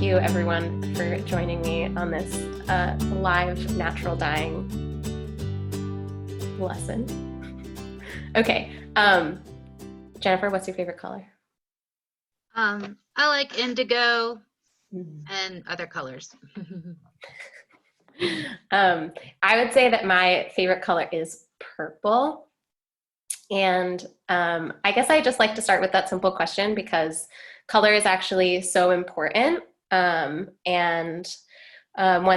you everyone for joining me on this live natural dyeing lesson. Okay, Jennifer, what's your favorite color? I like indigo and other colors. I would say that my favorite color is purple. And I guess I just like to start with that simple question because color is actually so important. One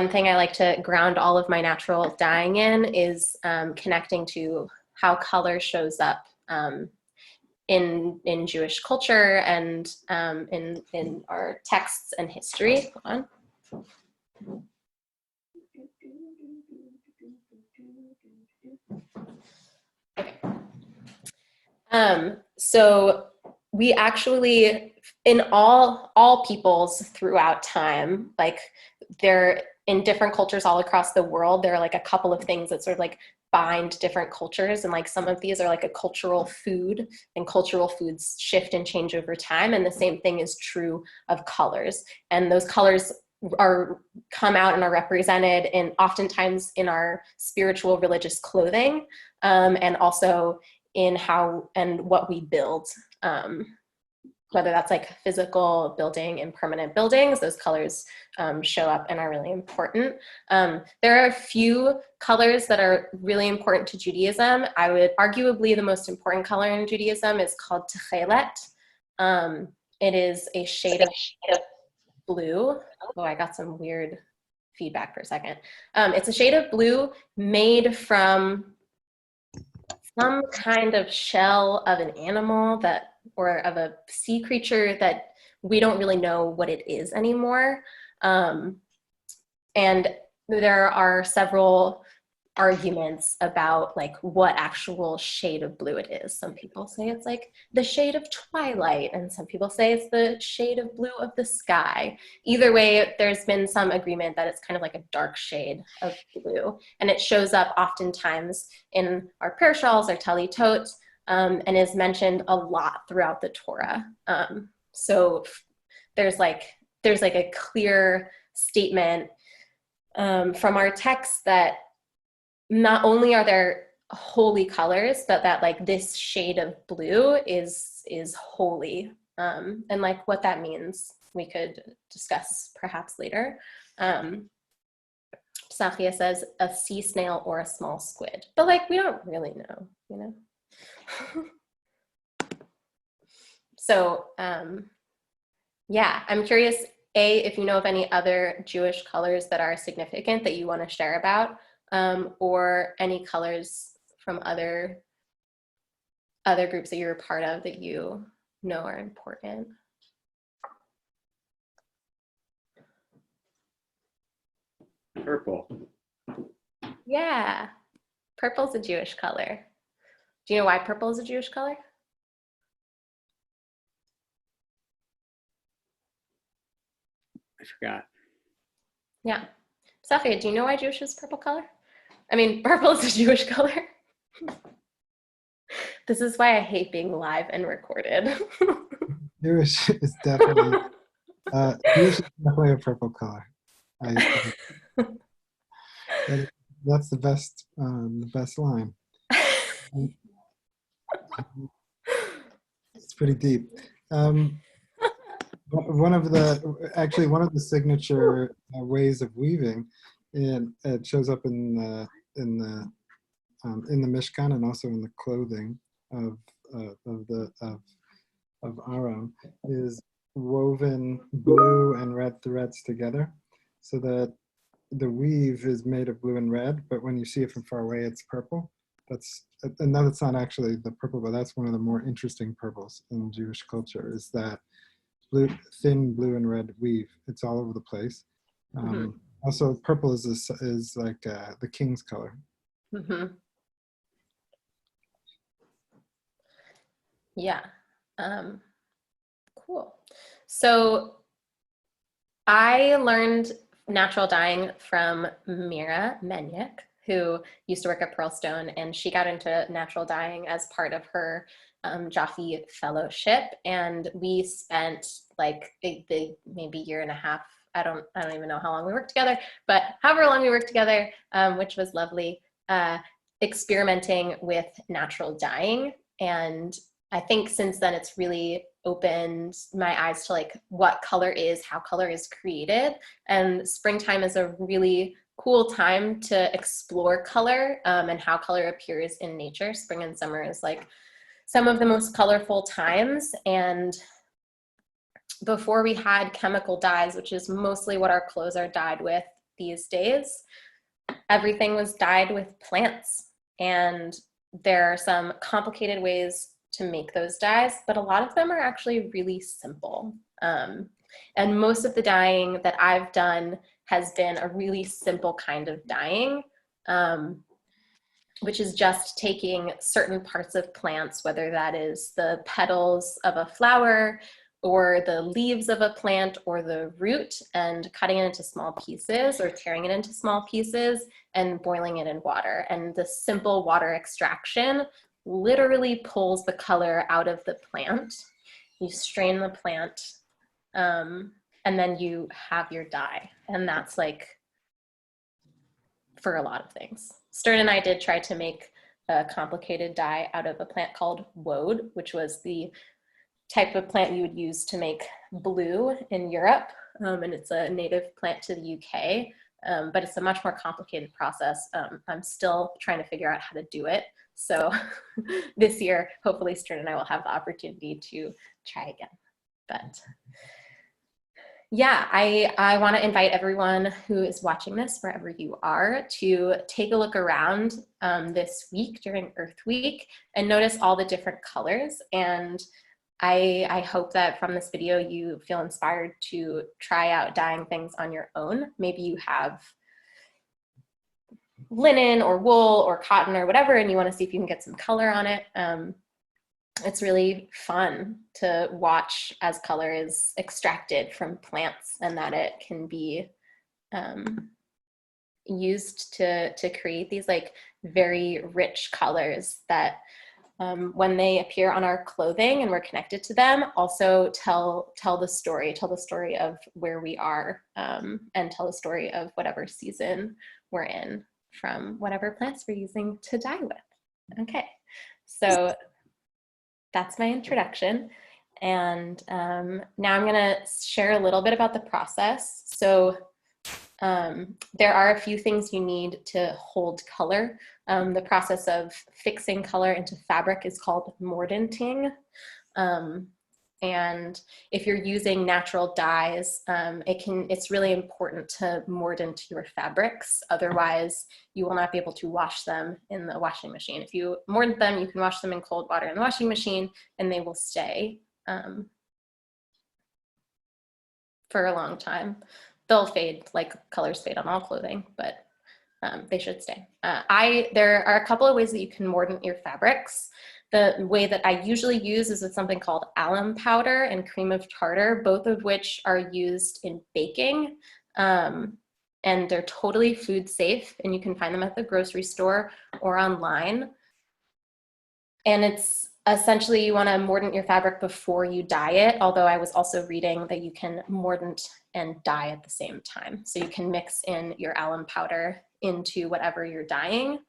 thing I like to ground all of my natural dyeing in is connecting to how color shows up in Jewish culture and in our texts and history. Hold on. So we actually, in all peoples throughout time, like they're in different cultures all across the world, there are like a couple of things that sort of like bind different cultures, and like some of these are like a cultural food, and cultural foods shift and change over time, and the same thing is true of colors, and those colors come out and are represented in oftentimes in our spiritual religious clothing, and also in how and what we build, whether that's like physical building and permanent buildings. Those colors show up and are really important. There are a few colors that are really important to Judaism. I would arguably the most important color in Judaism is called techelet. It is a shade of blue. Oh, I got some weird feedback for a second. It's a shade of blue made from some kind of shell of an animal or of a sea creature that we don't really know what it is anymore. And there are several arguments about like what actual shade of blue it is. Some people say it's like the shade of twilight, and some people say it's the shade of blue of the sky. Either way, there's been some agreement that it's kind of like a dark shade of blue, and it shows up oftentimes in our prayer shawls, our talitot, and is mentioned a lot throughout the Torah. So there's like a clear statement from our text that not only are there holy colors, but that like this shade of blue is holy. And like what that means, we could discuss perhaps later. Psachia says a sea snail or a small squid, but like we don't really know, you know? So yeah, I'm curious, if you know of any other Jewish colors that are significant that you want to share about, or any colors from other groups that you're a part of that you know are important. Purple. Yeah, purple's a Jewish color. Do you know why purple is a Jewish color? I forgot. Yeah. Safia, do you know why Jewish is purple color? I mean, purple is a Jewish color. This is why I hate being live and recorded. Jewish is definitely a purple color. That's the best line. It's pretty deep. One of the signature ways of weaving, and it shows up in the Mishkan and also in the clothing of Aaron, is woven blue and red threads together, so that the weave is made of blue and red, but when you see it from far away, it's purple. That's not actually the purple, but that's one of the more interesting purples in Jewish culture, is that thin blue and red weave. It's all over the place. Also, purple is like the king's color. Yeah. Cool. So I learned natural dyeing from Mira Menyuk, who used to work at Pearlstone, and she got into natural dyeing as part of her Jaffe fellowship, and we spent like the maybe year and a half I don't even know how long we worked together, but however long we worked together, which was lovely, experimenting with natural dyeing. And I think since then it's really opened my eyes to like what color is, how color is created. And springtime is a really cool time to explore color and how color appears in nature. Spring and summer is like some of the most colorful times. And before we had chemical dyes, which is mostly what our clothes are dyed with these days, everything was dyed with plants. And there are some complicated ways to make those dyes, but a lot of them are actually really simple. And most of the dyeing that I've done has been a really simple kind of dyeing, which is just taking certain parts of plants, whether that is the petals of a flower or the leaves of a plant or the root, and cutting it into small pieces or tearing it into small pieces and boiling it in water. And the simple water extraction literally pulls the color out of the plant. You strain the plant, and then you have your dye. And that's like for a lot of things. Stern and I did try to make a complicated dye out of a plant called woad, which was the type of plant you would use to make blue in Europe. And it's a native plant to the UK, but it's a much more complicated process. I'm still trying to figure out how to do it. So this year, hopefully Stern and I will have the opportunity to try again. But yeah, I want to invite everyone who is watching this, wherever you are, to take a look around this week during Earth Week and notice all the different colors. And I hope that from this video you feel inspired to try out dyeing things on your own. Maybe you have linen or wool or cotton or whatever, and you want to see if you can get some color on it. It's really fun to watch as color is extracted from plants, and that it can be used to create these like very rich colors that when they appear on our clothing and we're connected to them, also tell the story of where we are, and tell the story of whatever season we're in from whatever plants we're using to dye with. Okay, so that's my introduction. And now I'm gonna share a little bit about the process. So there are a few things you need to hold color. The process of fixing color into fabric is called mordanting. And if you're using natural dyes, it's really important to mordant your fabrics. Otherwise, you will not be able to wash them in the washing machine. If you mordant them, you can wash them in cold water in the washing machine, and they will stay for a long time. They'll fade, like colors fade on all clothing, but they should stay. There are a couple of ways that you can mordant your fabrics. The way that I usually use is with something called alum powder and cream of tartar, both of which are used in baking. And they're totally food safe, and you can find them at the grocery store or online. And it's essentially, you want to mordant your fabric before you dye it, although I was also reading that you can mordant and dye at the same time. So you can mix in your alum powder into whatever you're dyeing.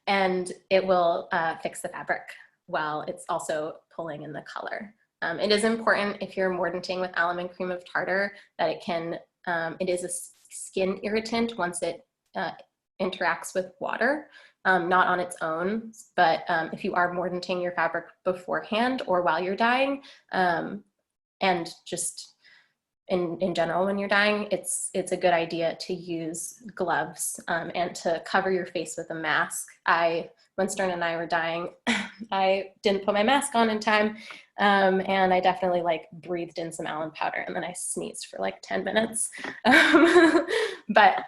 And it will fix the fabric while it's also pulling in the color. It is important if you're mordanting with alum and cream of tartar that it is a skin irritant once it interacts with water, not on its own, but if you are mordanting your fabric beforehand or while you're dyeing, and just in general when you're dyeing, it's a good idea to use gloves and to cover your face with a mask. When Stern and I were dyeing, I didn't put my mask on in time, and I definitely like breathed in some alum powder, and then I sneezed for like 10 minutes. But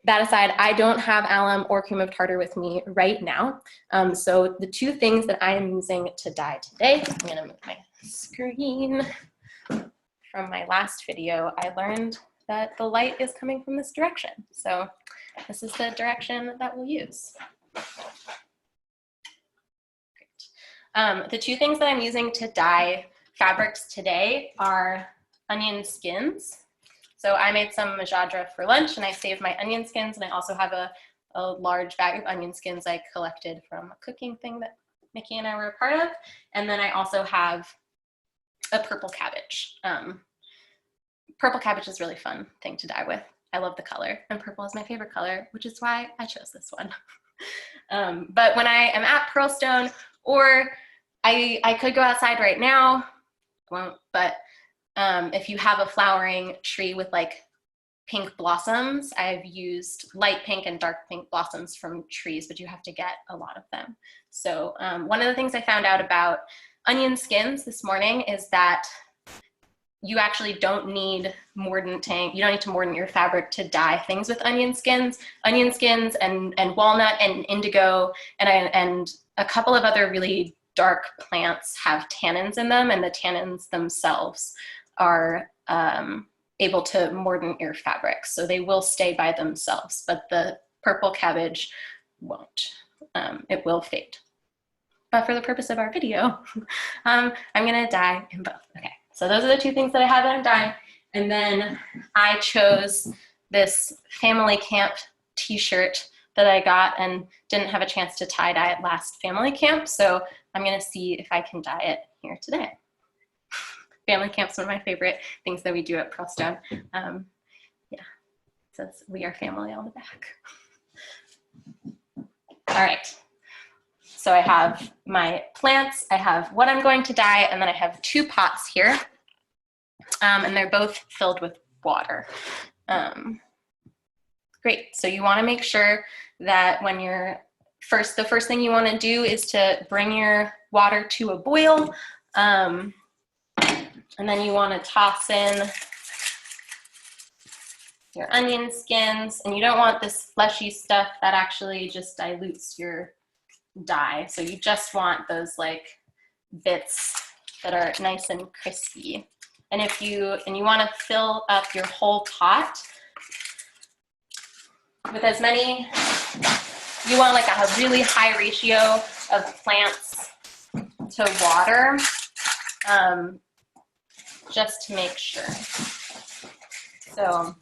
that aside, I don't have alum or cream of tartar with me right now. So the two things that I am using to dye today, I'm gonna move my screen. From my last video, I learned that the light is coming from this direction. So this is the direction that we'll use. Great. The two things that I'm using to dye fabrics today are onion skins. So I made some majadra for lunch and I saved my onion skins, and I also have a large bag of onion skins I collected from a cooking thing that Mickey and I were a part of. And then I also have a purple cabbage. Purple cabbage is a really fun thing to dye with. I love the color, and purple is my favorite color, which is why I chose this one. But when I am at Pearlstone, or I could go outside right now, won't, but if you have a flowering tree with like pink blossoms, I've used light pink and dark pink blossoms from trees, but you have to get a lot of them. So one of the things I found out about onion skins this morning is that you actually don't need mordanting. You don't need to mordant your fabric to dye things with onion skins. Onion skins and walnut and indigo and a couple of other really dark plants have tannins in them, and the tannins themselves are able to mordant your fabric. So they will stay by themselves, but the purple cabbage won't. It will fade. But for the purpose of our video, I'm gonna dye in both. Okay, so those are the two things that I have that I'm dyeing. And then I chose this family camp t-shirt that I got and didn't have a chance to tie-dye at last family camp. So I'm gonna see if I can dye it here today. Family camp's one of my favorite things that we do at Pearlstone. Yeah, it says "We Are Family" on the back. All right, so I have my plants, I have what I'm going to dye, and then I have two pots here, and they're both filled with water. Great, so you wanna make sure that when you're the first thing you wanna do is to bring your water to a boil. And then you want to toss in your onion skins, and you don't want this fleshy stuff that actually just dilutes your dye. So you just want those like bits that are nice and crispy. And you want to fill up your whole pot with as many, you want like a really high ratio of plants to water. Just to make sure. So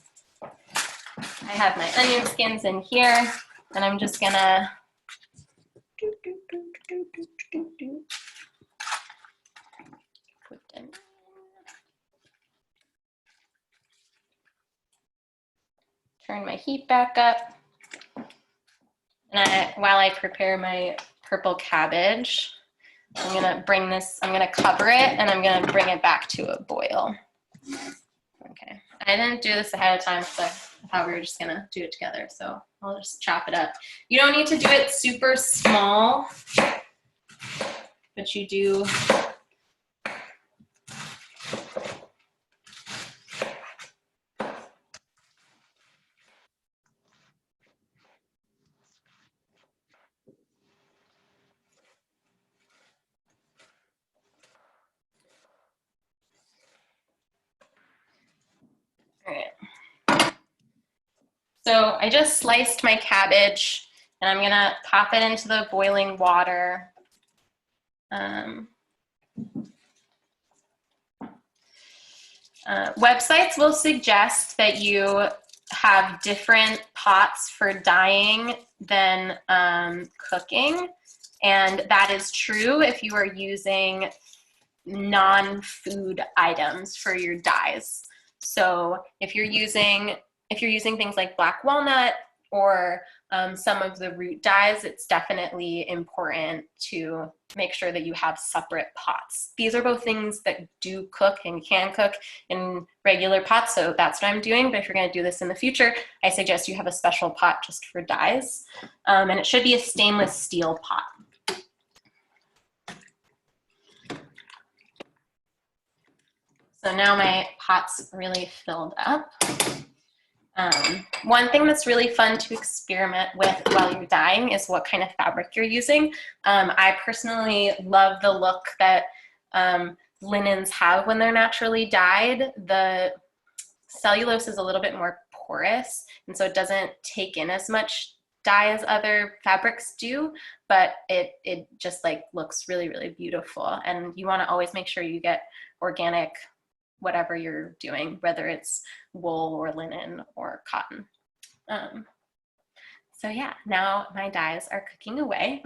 I have my onion skins in here, and I'm just gonna put them in. Turn my heat back up. And while I prepare my purple cabbage, I'm gonna cover it, and I'm gonna bring it back to a boil. Okay, I didn't do this ahead of time because I thought we were just gonna do it together, so I'll just chop it up. You don't need to do it super small, but you do. All right. So I just sliced my cabbage, and I'm gonna pop it into the boiling water. Websites will suggest that you have different pots for dyeing than cooking, and that is true if you are using non-food items for your dyes. So if you're using things like black walnut or some of the root dyes, it's definitely important to make sure that you have separate pots. These are both things that do cook and can cook in regular pots, so that's what I'm doing. But if you're going to do this in the future, I suggest you have a special pot just for dyes, and it should be a stainless steel pot. So now my pot's really filled up. One thing that's really fun to experiment with while you're dyeing is what kind of fabric you're using. I personally love the look that linens have when they're naturally dyed. The cellulose is a little bit more porous, and so it doesn't take in as much dye as other fabrics do, but it just like looks really, really beautiful. And you want to always make sure you get organic, whatever you're doing, whether it's wool or linen or cotton. So yeah, now my dyes are cooking away,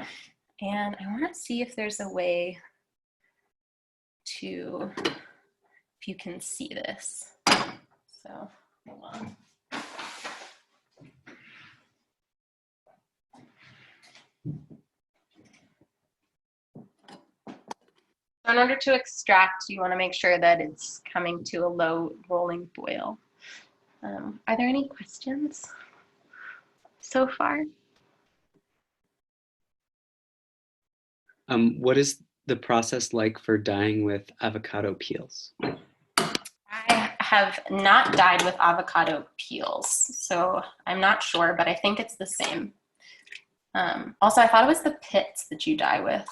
and I want to see if there's a way to, if you can see this. So hold on. So in order to extract, you want to make sure that it's coming to a low rolling boil. Are there any questions so far? What is the process like for dyeing with avocado peels? I have not dyed with avocado peels, so I'm not sure, but I think it's the same. Also, I thought it was the pits that you dye with.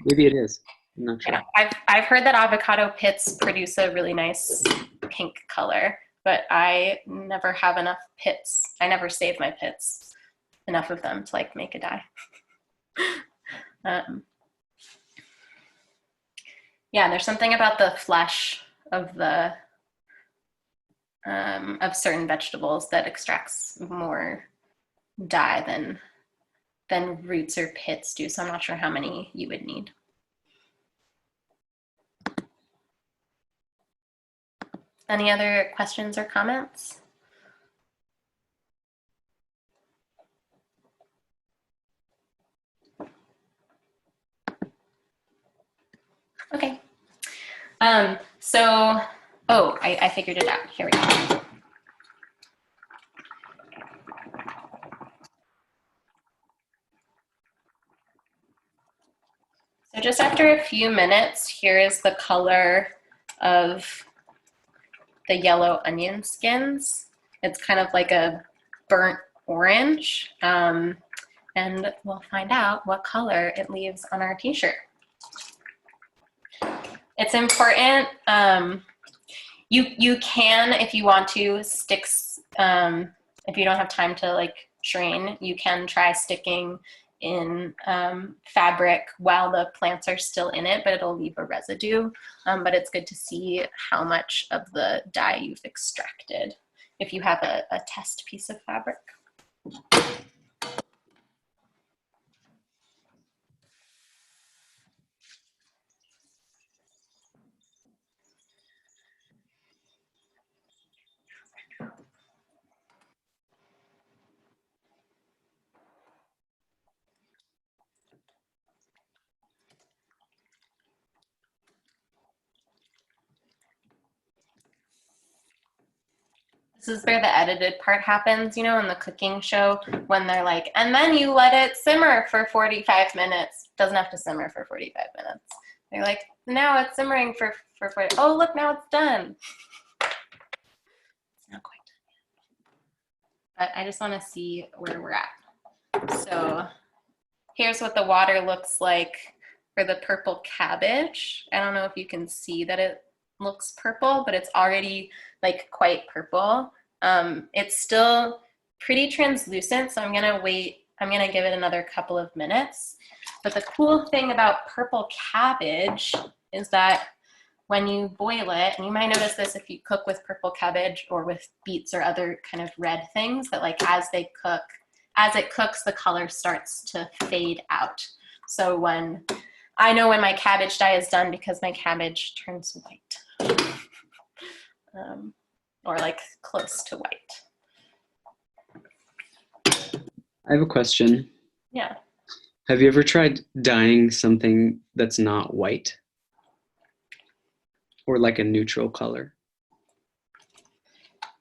Maybe it is. I'm not sure. Yeah, I've heard that avocado pits produce a really nice pink color, but I never have enough pits. I never save my pits, enough of them to like make a dye. Yeah, there's something about the flesh of the of certain vegetables that extracts more dye than roots or pits do. So I'm not sure how many you would need. Any other questions or comments? Okay. I figured it out. Here we go. So just after a few minutes, here is the color of the yellow onion skins. It's kind of like a burnt orange, and we'll find out what color it leaves on our t-shirt. It's important. You can, if you want to, if you don't have time to like strain, you can try sticking in fabric while the plants are still in it, but it'll leave a residue. But it's good to see how much of the dye you've extracted if you have a test piece of fabric. This is where the edited part happens, you know, in the cooking show, when they're like, and then you let it simmer for 45 minutes. It doesn't have to simmer for 45 minutes. They're like, now it's simmering for 40. Oh, look, now it's done. It's not quite done yet. But I just want to see where we're at. So here's what the water looks like for the purple cabbage. I don't know if you can see that it looks purple, but it's already like quite purple. It's still pretty translucent, so I'm gonna wait. I'm gonna give it another couple of minutes. But the cool thing about purple cabbage is that when you boil it, and you might notice this if you cook with purple cabbage or with beets or other kind of red things, that like as it cooks, the color starts to fade out. So I know when my cabbage dye is done because my cabbage turns white. Or like close to white. I have a question. Yeah. Have you ever tried dyeing something that's not white? Or like a neutral color?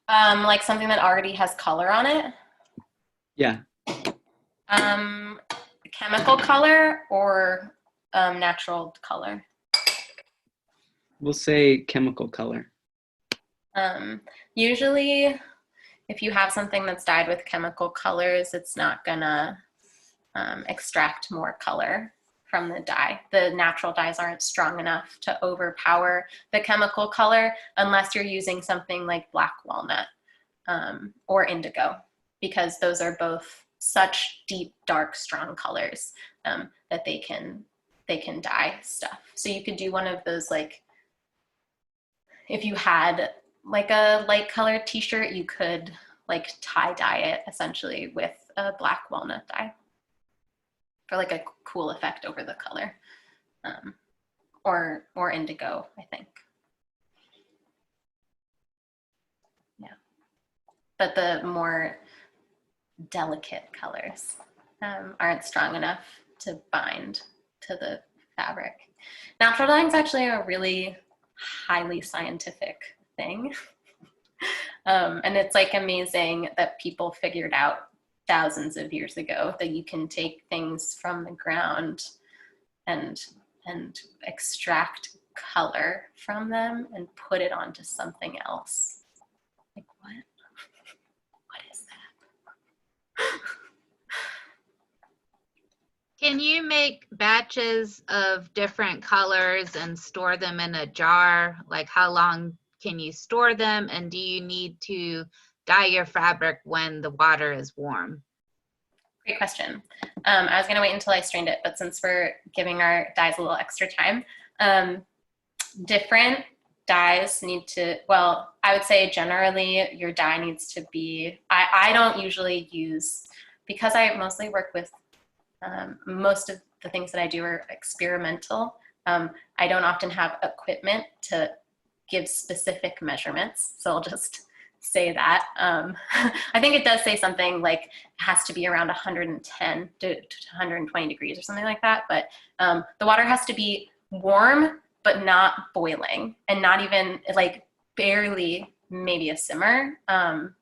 Like something that already has color on it? Yeah. Chemical color or natural color? We'll say chemical color. Usually, if you have something that's dyed with chemical colors, it's not gonna extract more color from the dye. The natural dyes aren't strong enough to overpower the chemical color unless you're using something like black walnut or indigo. because those are both such deep, dark, strong colors that they can dye stuff. So you could do one of those, like if you had like a light colored t-shirt, you could like tie dye it essentially with a black walnut dye for like a cool effect over the color, or indigo, I think. Yeah, but the more delicate colors aren't strong enough to bind to the fabric. Natural dyeing is actually a really highly scientific thing. And it's like amazing that people figured out thousands of years ago that you can take things from the ground and extract color from them and put it onto something else. Like what? What is that? Can you make batches of different colors and store them in a jar? Like how long can you store them? And do you need to dye your fabric when the water is warm? Great question. I was gonna wait until I strained it, but since we're giving our dyes a little extra time, different dyes need to, well, I would say generally your dye needs to be, I don't usually use, because I mostly work with, most of the things that I do are experimental. I don't often have equipment to give specific measurements, so I'll just say that. I think it does say something like it has to be around 110 to 120 degrees or something like that, but the water has to be warm but not boiling, and not even like barely maybe a simmer,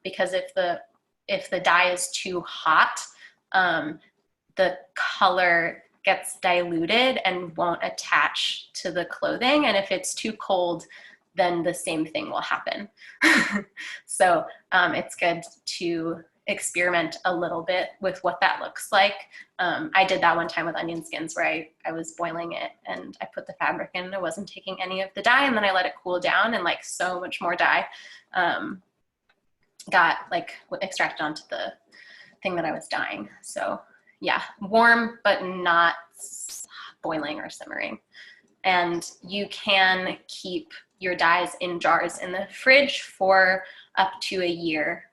because if the dye is too hot, the color gets diluted and won't attach to the clothing, and if it's too cold, then the same thing will happen. So it's good to experiment a little bit with what that looks like. I did that one time with onion skins where I was boiling it and I put the fabric in and I wasn't taking any of the dye, and then I let it cool down, and like so much more dye got like extracted onto the thing that I was dyeing. So yeah, warm but not boiling or simmering. And you can keep your dyes in jars in the fridge for up to a year,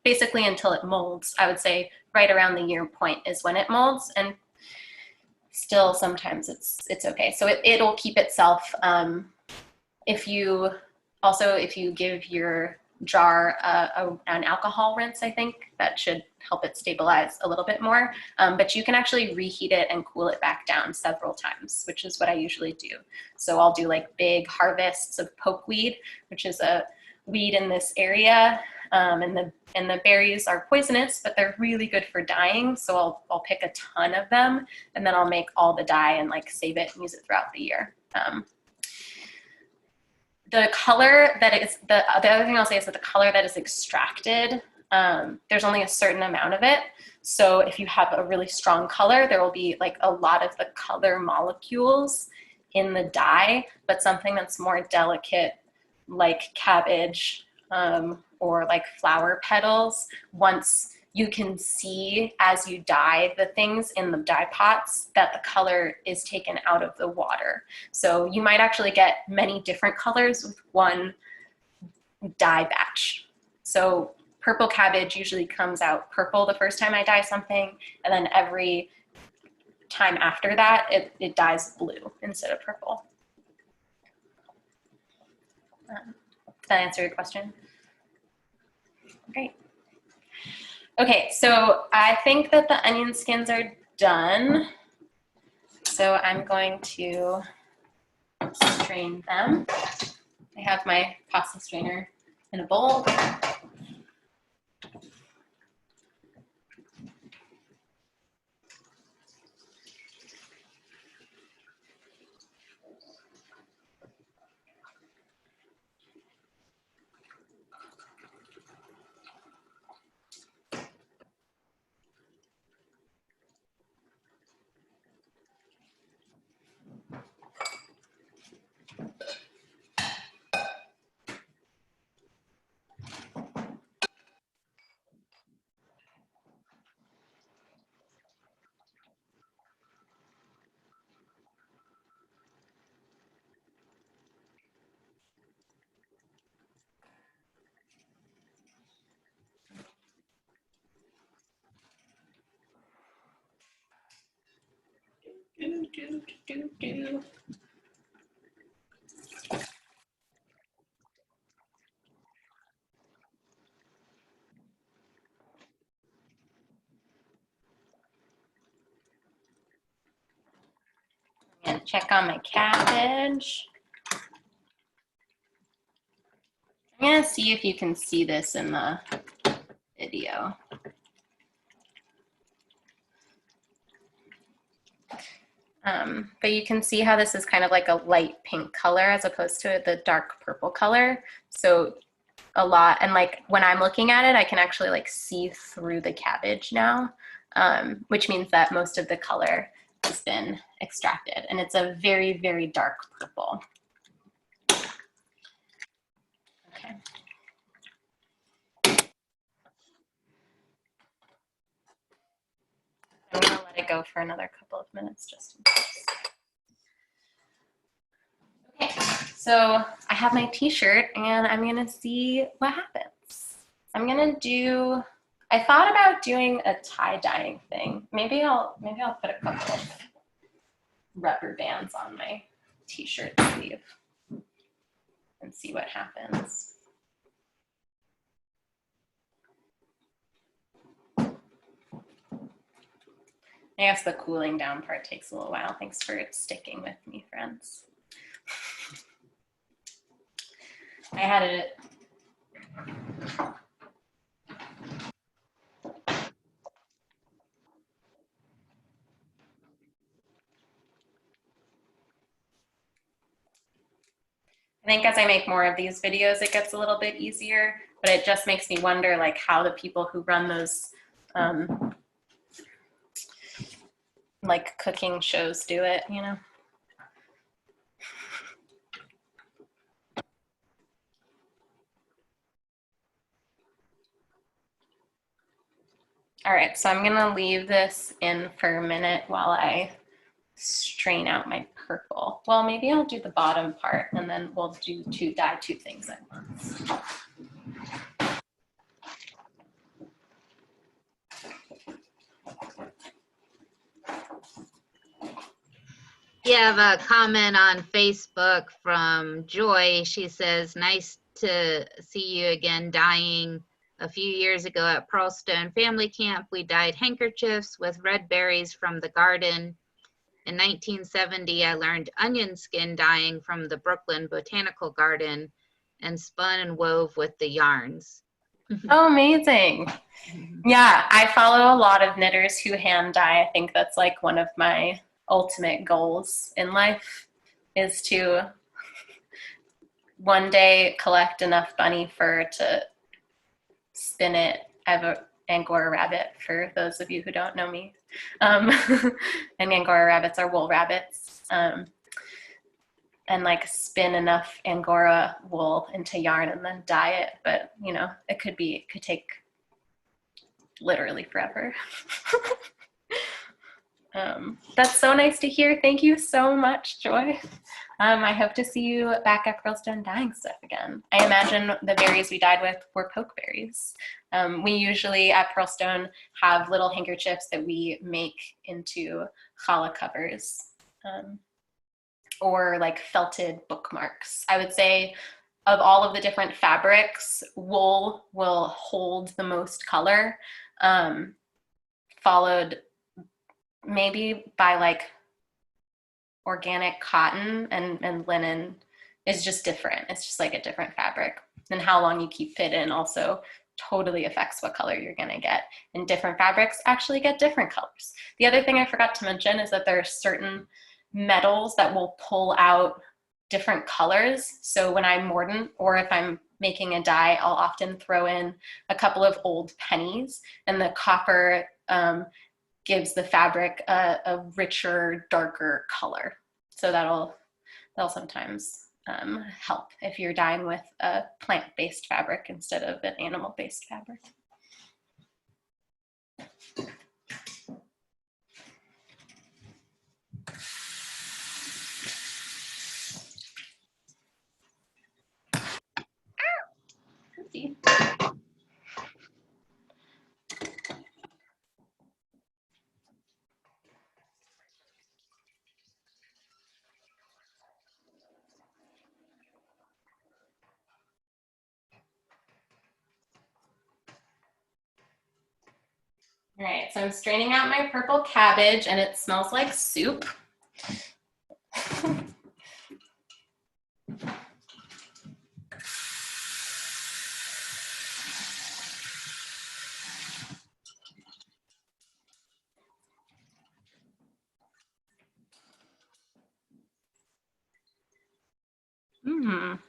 basically until it molds. I would say right around the year point is when it molds, and still sometimes it's okay. So it'll keep itself. If you give your jar an alcohol rinse, I think that should help it stabilize a little bit more. But you can actually reheat it and cool it back down several times, which is what I usually do. So I'll do like big harvests of pokeweed, which is a weed in this area, and the berries are poisonous, but they're really good for dyeing. So I'll pick a ton of them, and then I'll make all the dye and like save it and use it throughout the year. The color that is, the other thing I'll say is that the color that is extracted, there's only a certain amount of it. So if you have a really strong color, there will be like a lot of the color molecules in the dye, but something that's more delicate, like cabbage or like flower petals, once you can see as you dye the things in the dye pots that the color is taken out of the water. So you might actually get many different colors with one dye batch. So purple cabbage usually comes out purple the first time I dye something, and then every time after that, it dyes blue instead of purple. Does that answer your question? Great. Okay, so I think that the onion skins are done. So I'm going to strain them. I have my pasta strainer in a bowl. I'm gonna check on my cabbage. I'm gonna see if you can see this in the video. But you can see how this is kind of like a light pink color as opposed to the dark purple color. So a lot, and like when I'm looking at it, I can actually like see through the cabbage now, which means that most of the color has been extracted, and it's a very, very dark purple. Okay. I'm gonna let it go for another couple of minutes just in case. Okay, so I have my t-shirt and I'm gonna see what happens. I'm gonna do, I thought about doing a tie-dyeing thing. Maybe I'll put a couple of rubber bands on my t-shirt sleeve and see what happens. I guess the cooling down part takes a little while. Thanks for sticking with me, friends. I had it. I think as I make more of these videos, it gets a little bit easier, but it just makes me wonder like how the people who run those like cooking shows do it, you know? All right, so I'm gonna leave this in for a minute while I strain out my purple. Well, maybe I'll do the bottom part and then we'll dye two things at once. You have a comment on Facebook from Joy. She says, nice to see you again dyeing. A few years ago at Pearlstone Family Camp, we dyed handkerchiefs with red berries from the garden. In 1970, I learned onion skin dyeing from the Brooklyn Botanical Garden and spun and wove with the yarns. Oh, amazing. Yeah, I follow a lot of knitters who hand dye. I think that's like one of my ultimate goals in life is to one day collect enough bunny fur to spin it. I have an Angora rabbit for those of you who don't know me. And Angora rabbits are wool rabbits. And like spin enough Angora wool into yarn and then dye it. But you know, it could take literally forever. That's so nice to hear. Thank you so much, Joy. I hope to see you back at Pearlstone dyeing stuff again. I imagine the berries we dyed with were pokeberries. We usually at Pearlstone have little handkerchiefs that we make into challah covers or like felted bookmarks. I would say of all of the different fabrics, wool will hold the most color, followed maybe by like organic cotton, and linen is just different. It's just like a different fabric. And how long you keep it in also totally affects what color you're gonna get. And different fabrics actually get different colors. The other thing I forgot to mention is that there are certain metals that will pull out different colors. So when I'm mordant or if I'm making a dye, I'll often throw in a couple of old pennies, and the copper gives the fabric a richer, darker color. So that'll sometimes help if you're dyeing with a plant-based fabric instead of an animal-based fabric. Oopsie. All right, so I'm straining out my purple cabbage and it smells like soup. Mm.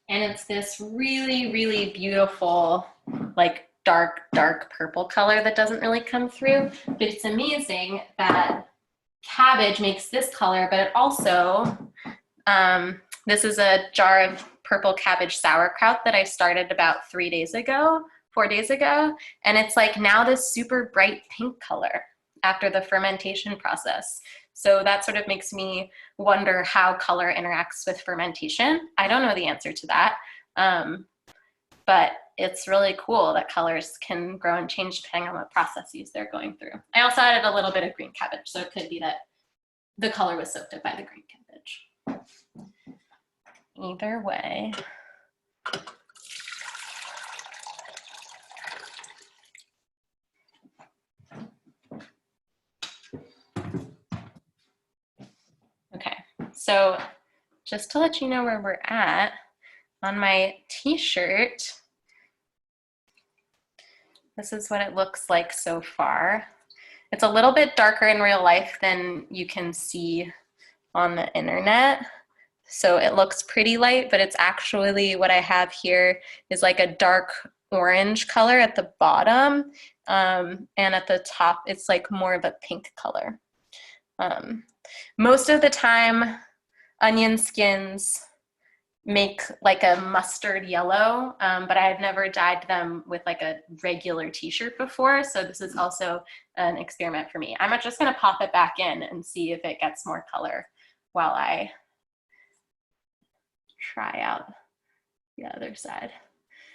And it's this really, really beautiful, like dark, dark purple color that doesn't really come through. But it's amazing that cabbage makes this color, but it also, this is a jar of purple cabbage sauerkraut that I started about 4 days ago. And it's like now this super bright pink color after the fermentation process. So that sort of makes me wonder how color interacts with fermentation. I don't know the answer to that, but it's really cool that colors can grow and change depending on what processes they're going through. I also added a little bit of green cabbage, so it could be that the color was soaked up by the green cabbage. Either way. Okay, so just to let you know where we're at, on my t-shirt, this is what it looks like so far. It's a little bit darker in real life than you can see on the internet. So it looks pretty light, but it's actually what I have here is like a dark orange color at the bottom. And at the top, it's like more of a pink color. Most of the time, onion skins make like a mustard yellow, but I've never dyed them with like a regular t-shirt before. So this is also an experiment for me. I'm just gonna pop it back in and see if it gets more color while I try out the other side.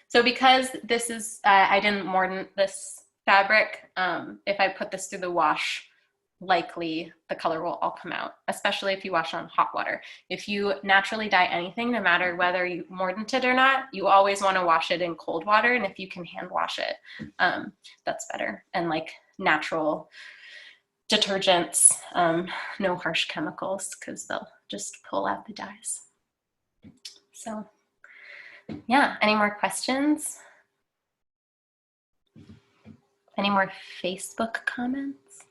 So because this is, I didn't mordant this fabric, if I put this through the wash, likely the color will all come out, especially if you wash on hot water. If you naturally dye anything, no matter whether you mordant it or not, you always want to wash it in cold water, and if you can hand wash it, that's better. And like natural detergents, no harsh chemicals, because they'll just pull out the dyes. So yeah, any more questions? Any more Facebook comments?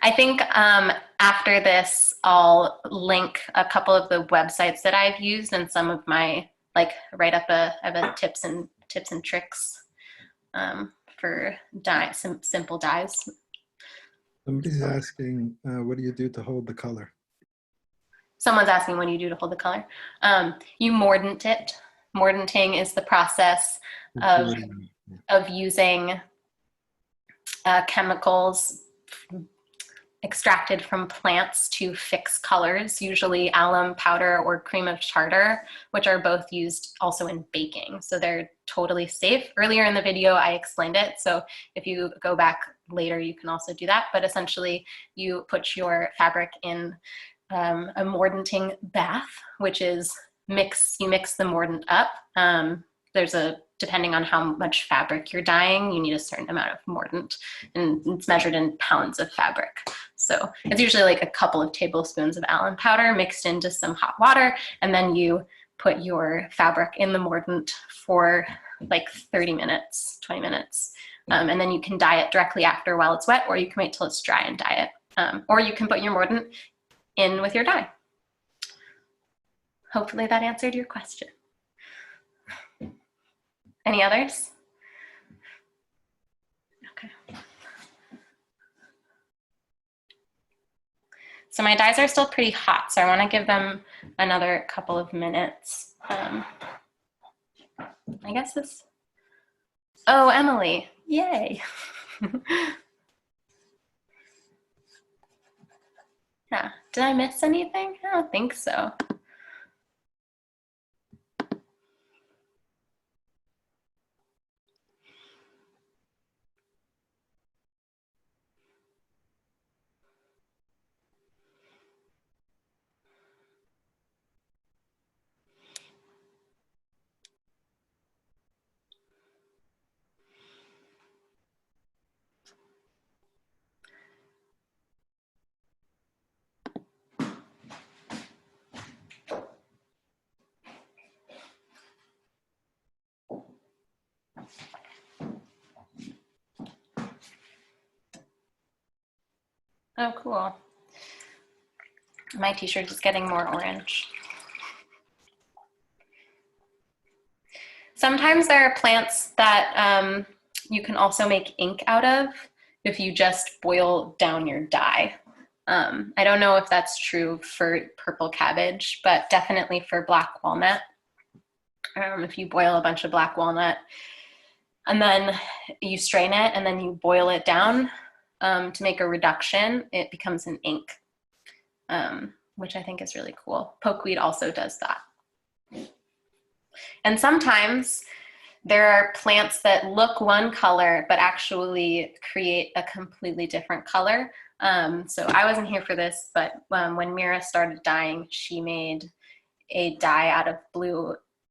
I think after this, I'll link a couple of the websites that I've used and some of my, like, write up I have a tips and tricks for some simple dyes. Somebody's asking, what do you do to hold the color? Someone's asking, what do you do to hold the color? You mordant it. Mordanting is the process of using chemicals extracted from plants to fix colors, usually alum powder or cream of tartar, which are both used also in baking. So they're totally safe. Earlier in the video, I explained it. So if you go back later, you can also do that. But essentially, you put your fabric in a mordanting bath, which is you mix the mordant up. Depending on how much fabric you're dyeing, you need a certain amount of mordant, and it's measured in pounds of fabric. So it's usually like a couple of tablespoons of alum powder mixed into some hot water, and then you put your fabric in the mordant for like 30 minutes, 20 minutes. And then you can dye it directly after while it's wet, or you can wait till it's dry and dye it. Or you can put your mordant in with your dye. Hopefully that answered your question. Any others? Okay. So my dyes are still pretty hot, so I want to give them another couple of minutes. I guess this, oh, Emily, yay. Yeah, did I miss anything? I don't think so. Oh, cool. My t-shirt is getting more orange. Sometimes there are plants that you can also make ink out of if you just boil down your dye. I don't know if that's true for purple cabbage, but definitely for black walnut. If you boil a bunch of black walnut and then you strain it and then you boil it down to make a reduction, it becomes an ink, which I think is really cool. Pokeweed also does that. And sometimes there are plants that look one color but actually create a completely different color. So I wasn't here for this, but when Mira started dyeing, she made a dye out of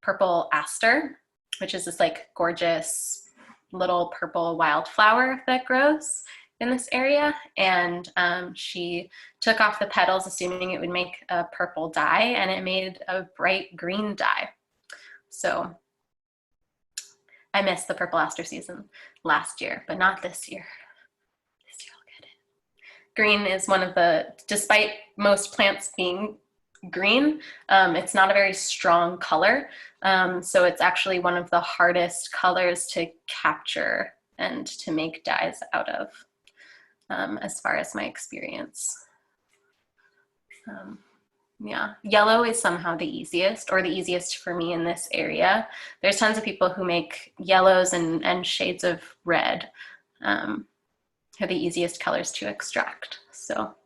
purple aster, which is this like gorgeous little purple wildflower that grows in this area. And she took off the petals, assuming it would make a purple dye, and it made a bright green dye. So I missed the purple aster season last year, but not this year. This year I'll get it. Green is one of the, despite most plants being green, it's not a very strong color. So it's actually one of the hardest colors to capture and to make dyes out of, as far as my experience. Yeah, yellow is somehow the easiest, or the easiest for me in this area. There's tons of people who make yellows and shades of red, are the easiest colors to extract. So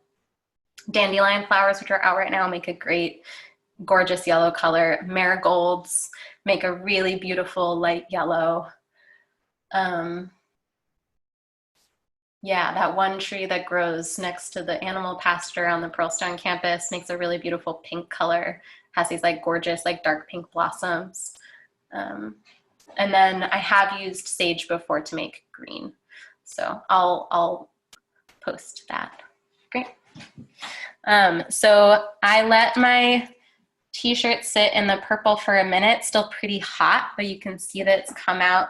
dandelion flowers, which are out right now, make a great, gorgeous yellow color. Marigolds make a really beautiful light yellow. Yeah, that one tree that grows next to the animal pasture on the Pearlstone campus makes a really beautiful pink color, has these like gorgeous, like dark pink blossoms. And then I have used sage before to make green. So I'll post that. Great. So I let my t-shirt sit in the purple for a minute, still pretty hot, but you can see that it's come out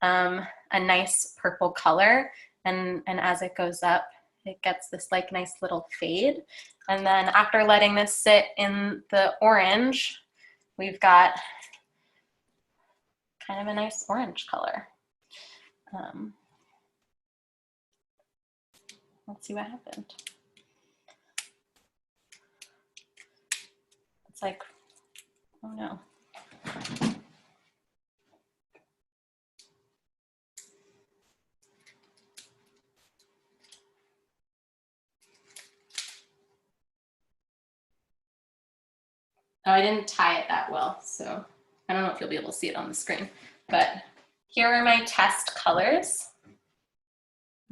a nice purple color. And as it goes up, it gets this like nice little fade. And then after letting this sit in the orange, we've got kind of a nice orange color. Let's see what happened. It's like, oh no. Oh, I didn't tie it that well, so I don't know if you'll be able to see it on the screen, but here are my test colors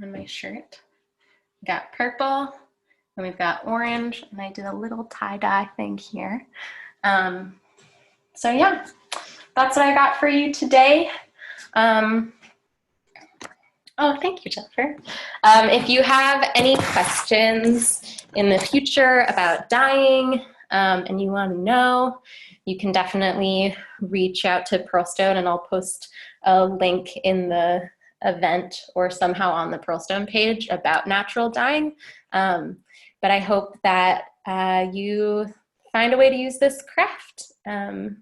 on my shirt. We got purple, and we've got orange, and I did a little tie-dye thing here. So yeah, that's what I got for you today. Oh, thank you, Jennifer. If you have any questions in the future about dyeing, and you want to know, you can definitely reach out to Pearlstone, and I'll post a link in the event or somehow on the Pearlstone page about natural dyeing. But I hope that you find a way to use this craft and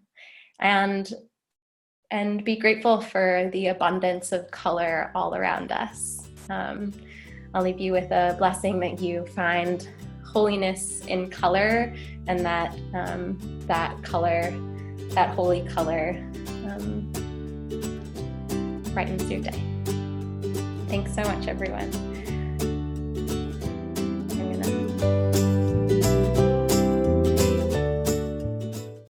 be grateful for the abundance of color all around us. I'll leave you with a blessing that you find holiness in color, and that that color, that holy color, brightens your day. Thanks so much, everyone.